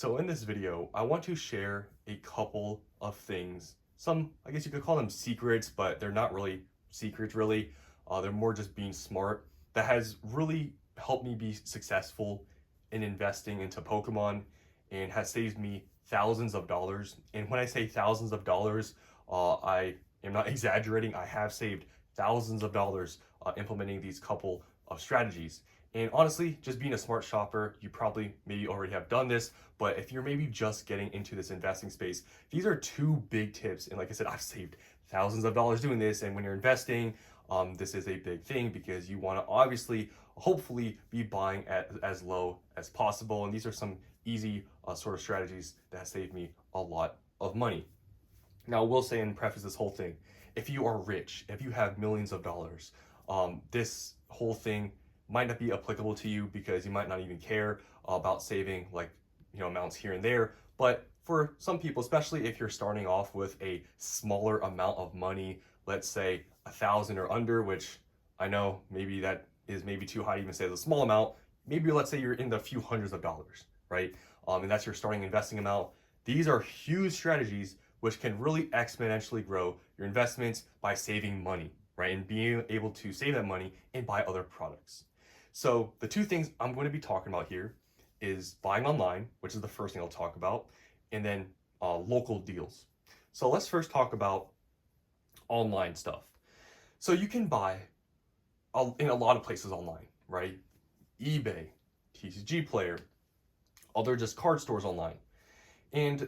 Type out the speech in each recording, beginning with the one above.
So in this video, I want to share a couple of things. Some, I guess you could call them secrets, but they're not really secrets really. They're more just being smart that has really helped me be successful in investing into Pokemon and has saved me thousands of dollars. And when I say thousands of dollars, I am not exaggerating. I have saved thousands of dollars implementing these couple of strategies. And honestly, just being a smart shopper, you probably maybe already have done this, but if you're maybe just getting into this investing space, these are two big tips. And like I said, I've saved thousands of dollars doing this. And when you're investing, this is a big thing because you want to obviously, hopefully, be buying at as low as possible. And these are some easy sort of strategies that saved me a lot of money. Now, I will say and preface this whole thing, if you are rich, if you have millions of dollars, this whole thing might not be applicable to you because you might not even care about saving amounts here and there. But for some people, especially if you're starting off with a smaller amount of money, let's say 1,000 or under, which I know maybe that is maybe too high to even say it's a small amount. Maybe let's say you're in the few hundreds of dollars, right? And that's your starting investing amount. These are huge strategies which can really exponentially grow your investments by saving money, right? And being able to save that money and buy other products. So the two things I'm going to be talking about here is buying online, which is the first thing I'll talk about, and then local deals. So let's first talk about online stuff. So you can buy in a lot of places online, right? eBay, TCG Player, other just card stores online. And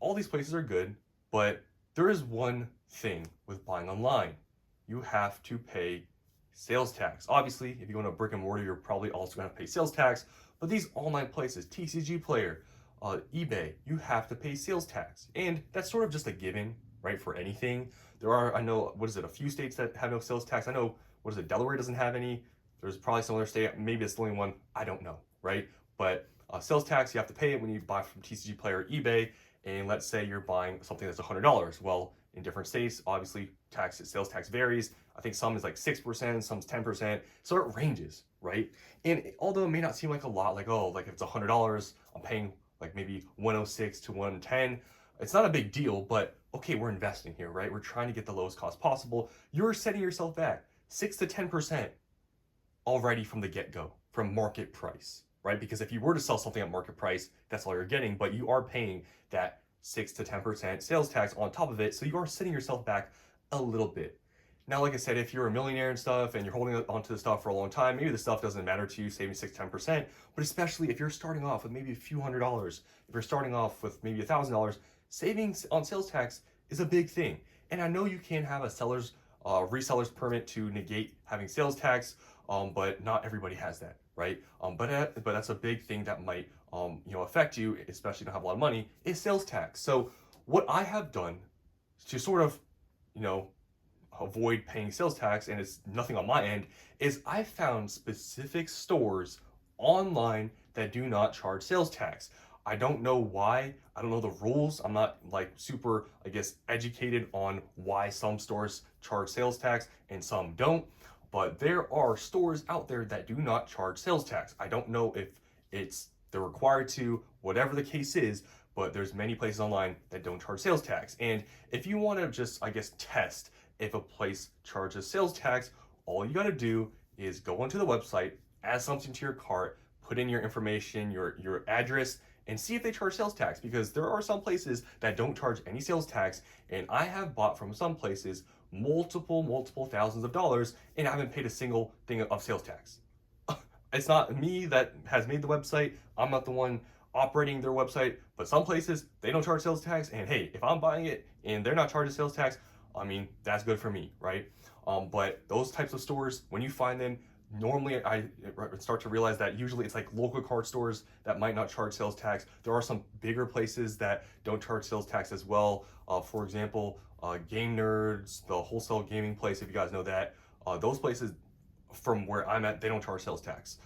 all these places are good, but there is one thing with buying online. You have to pay sales tax. Obviously, if you go to a brick and mortar, you're probably also going to pay sales tax. But these online places, TCG Player, eBay, you have to pay sales tax. And that's sort of just a given, right, for anything. There are, I know, a few states that have no sales tax. I know, Delaware doesn't have any. There's probably some other state, maybe it's the only one, I don't know, right? But sales tax, you have to pay it when you buy from TCG Player or eBay. And let's say you're buying something that's $100. Well, in different states, obviously, sales tax varies. I think some is like 6%, some's 10%. So it ranges, right? And although it may not seem like a lot, like if it's $100, I'm paying like maybe 106 to 110. It's not a big deal, but okay, we're investing here, right? We're trying to get the lowest cost possible. You're setting yourself back 6 to 10% already from the get-go, from market price, right? Because if you were to sell something at market price, that's all you're getting, but you are paying that 6 to 10% sales tax on top of it. So you are setting yourself back a little bit. Now, like I said, if you're a millionaire and stuff and you're holding onto the stuff for a long time, maybe the stuff doesn't matter to you, saving 6, 10%. But especially if you're starting off with maybe a few $100s, if you're starting off with maybe $1,000, savings on sales tax is a big thing. And I know you can have a reseller's permit to negate having sales tax, but not everybody has that, right? But that's a big thing that might affect you, especially if you don't have a lot of money, is sales tax. So what I have done to sort of avoid paying sales tax, and it's nothing on my end, is I found specific stores online that do not charge sales tax. I don't know why. I don't know the rules. I'm not super, educated on why some stores charge sales tax and some don't. But there are stores out there that do not charge sales tax. I don't know if they're required to, whatever the case is, but there's many places online that don't charge sales tax. And if you want to just, test if a place charges sales tax, all you got to do is go onto the website, add something to your cart, put in your information, your address, and see if they charge sales tax, because there are some places that don't charge any sales tax, and I have bought from some places multiple thousands of dollars, and I haven't paid a single thing of sales tax. It's not me that has made the website. I'm not the one operating their website, but some places, they don't charge sales tax, and hey, if I'm buying it and they're not charging sales tax, I mean, that's good for me, right? But those types of stores, when you find them, normally I start to realize that usually it's like local card stores that might not charge sales tax. There are some bigger places that don't charge sales tax as well. For example, Game Nerds, the wholesale gaming place, if you guys know that, those places from where I'm at, they don't charge sales tax.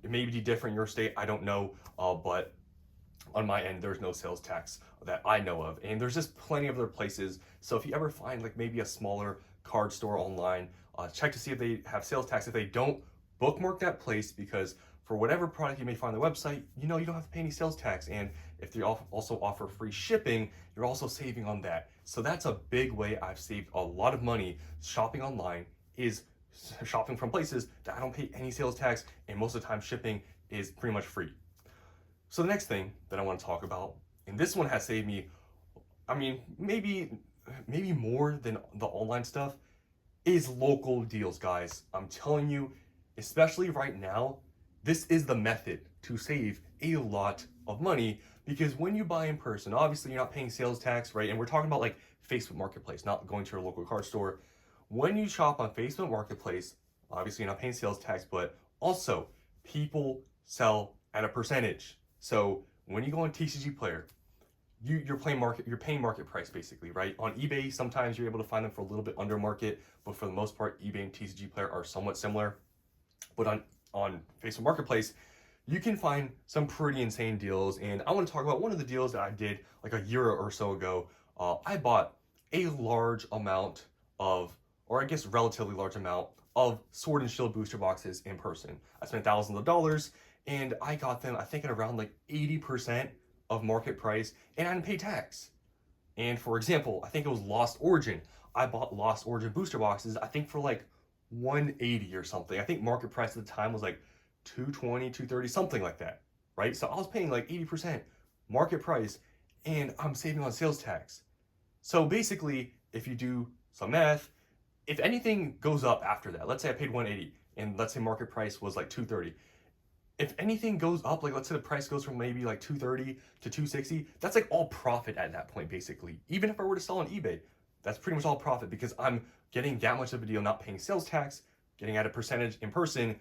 It may be different in your state, I don't know, but on my end, there's no sales tax that I know of. And there's just plenty of other places. So if you ever find maybe a smaller card store online, check to see if they have sales tax. If they don't, bookmark that place, because for whatever product you may find on the website, you don't have to pay any sales tax. And if they also offer free shipping, you're also saving on that. So that's a big way I've saved a lot of money shopping online, is shopping from places that I don't pay any sales tax, and most of the time shipping is pretty much free. So the next thing that I want to talk about, and this one has saved me, I mean, maybe more than the online stuff, is local deals, guys. I'm telling you, especially right now, this is the method to save a lot of money, because when you buy in person, obviously you're not paying sales tax, right? And we're talking about like Facebook Marketplace, not going to your local car store. When you shop on Facebook Marketplace, obviously you're not paying sales tax, but also people sell at a percentage. So when you go on TCG Player, you're paying market price basically, right? On eBay, sometimes you're able to find them for a little bit under market, but for the most part, eBay and TCG Player are somewhat similar. But on Facebook Marketplace, you can find some pretty insane deals. And I want to talk about one of the deals that I did like a year or so ago. I bought a large amount of, or I guess relatively large amount of Sword and Shield booster boxes in person. I spent thousands of dollars, and I got them, I think, at around like 80% of market price, and I didn't pay tax. And for example, I think it was Lost Origin. I bought Lost Origin booster boxes, I think for like 180 or something. I think market price at the time was like 220, 230, something like that, right? So I was paying like 80% market price, and I'm saving on sales tax. So basically, if you do some math, if anything goes up after that, let's say I paid 180 and let's say market price was like 230. If anything goes up, like let's say the price goes from maybe like 230 to 260, that's like all profit at that point, basically. Even if I were to sell on eBay, that's pretty much all profit, because I'm getting that much of a deal, not paying sales tax, getting at a percentage in person.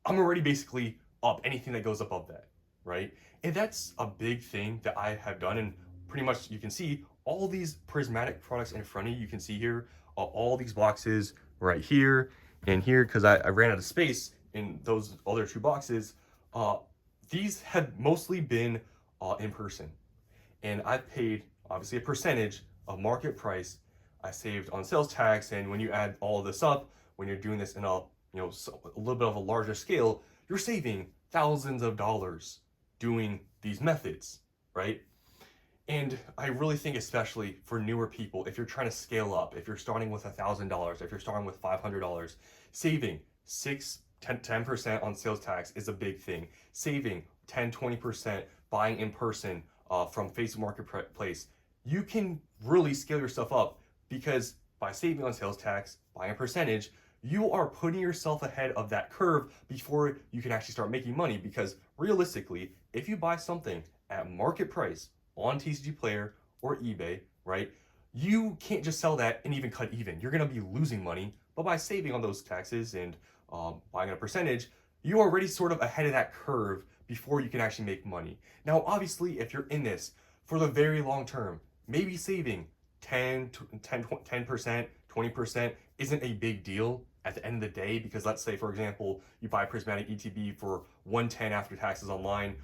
I'm already basically up anything that goes above that, right? And that's a big thing that I have done. And pretty much you can see all these prismatic products in front of you. You can see here all these boxes right here and here, because I ran out of space in those other two boxes. These had mostly been in person, and I paid obviously a percentage of market price. I saved on sales tax, and when you add all of this up, when you're doing this in a little bit of a larger scale, you're saving thousands of dollars doing these methods, right? And I really think, especially for newer people, if you're trying to scale up, if you're starting with $1,000, if you're starting with $500, saving 10% on sales tax is a big thing. Saving 10-20% buying in person from Facebook Marketplace, you can really scale yourself up, because by saving on sales tax, buying a percentage, you are putting yourself ahead of that curve before you can actually start making money. Because realistically, if you buy something at market price on TCG Player or eBay, right, you can't just sell that and even cut even. You're going to be losing money. But by saving on those taxes and buying a percentage, you're already sort of ahead of that curve before you can actually make money. Now, obviously, if you're in this for the very long term, maybe saving 10%, 20% isn't a big deal at the end of the day, because let's say, for example, you buy Prismatic ETB for $110 after taxes online,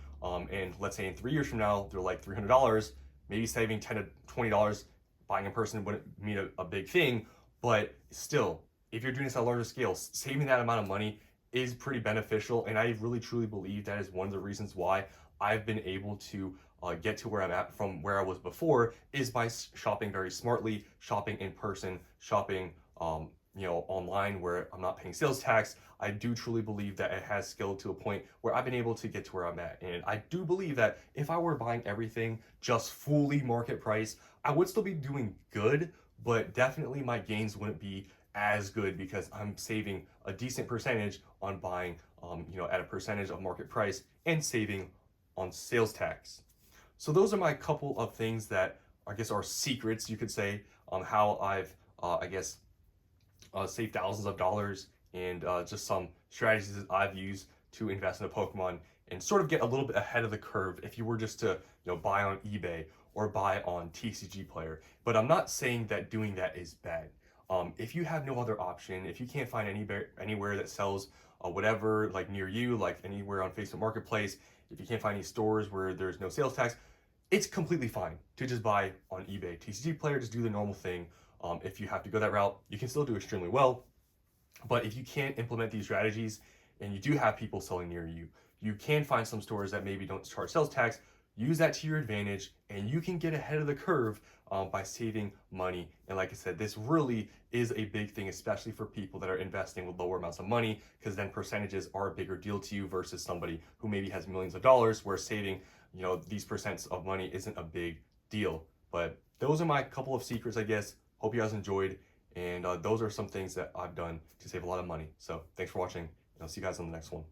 and let's say in 3 years from now, they're like $300, maybe saving $10 to $20 buying in person wouldn't mean a big thing, but still, if you're doing this at a larger scale, saving that amount of money is pretty beneficial. And I really truly believe that is one of the reasons why I've been able to get to where I'm at from where I was before, is by shopping very smartly, shopping in person, shopping online where I'm not paying sales tax. I do truly believe that it has scaled to a point where I've been able to get to where I'm at. And I do believe that if I were buying everything just fully market price, I would still be doing good, but definitely my gains wouldn't be as good, because I'm saving a decent percentage on buying at a percentage of market price and saving on sales tax. So those are my couple of things that I guess are secrets, you could say, on how I've saved thousands of dollars, and just some strategies that I've used to invest in a Pokemon and sort of get a little bit ahead of the curve if you were just to buy on eBay or buy on TCG Player. But I'm not saying that doing that is bad. If you have no other option, if you can't find anywhere that sells whatever like near you, like anywhere on Facebook Marketplace, if you can't find any stores where there's no sales tax, it's completely fine to just buy on eBay. TCG Player, just do the normal thing. If you have to go that route, you can still do extremely well. But if you can't implement these strategies and you do have people selling near you, you can find some stores that maybe don't charge sales tax. Use that to your advantage, and you can get ahead of the curve by saving money. And like I said, this really is a big thing, especially for people that are investing with lower amounts of money, because then percentages are a bigger deal to you versus somebody who maybe has millions of dollars, where saving, these percents of money isn't a big deal. But those are my couple of secrets, I guess. Hope you guys enjoyed. And those are some things that I've done to save a lot of money. So thanks for watching, and I'll see you guys on the next one.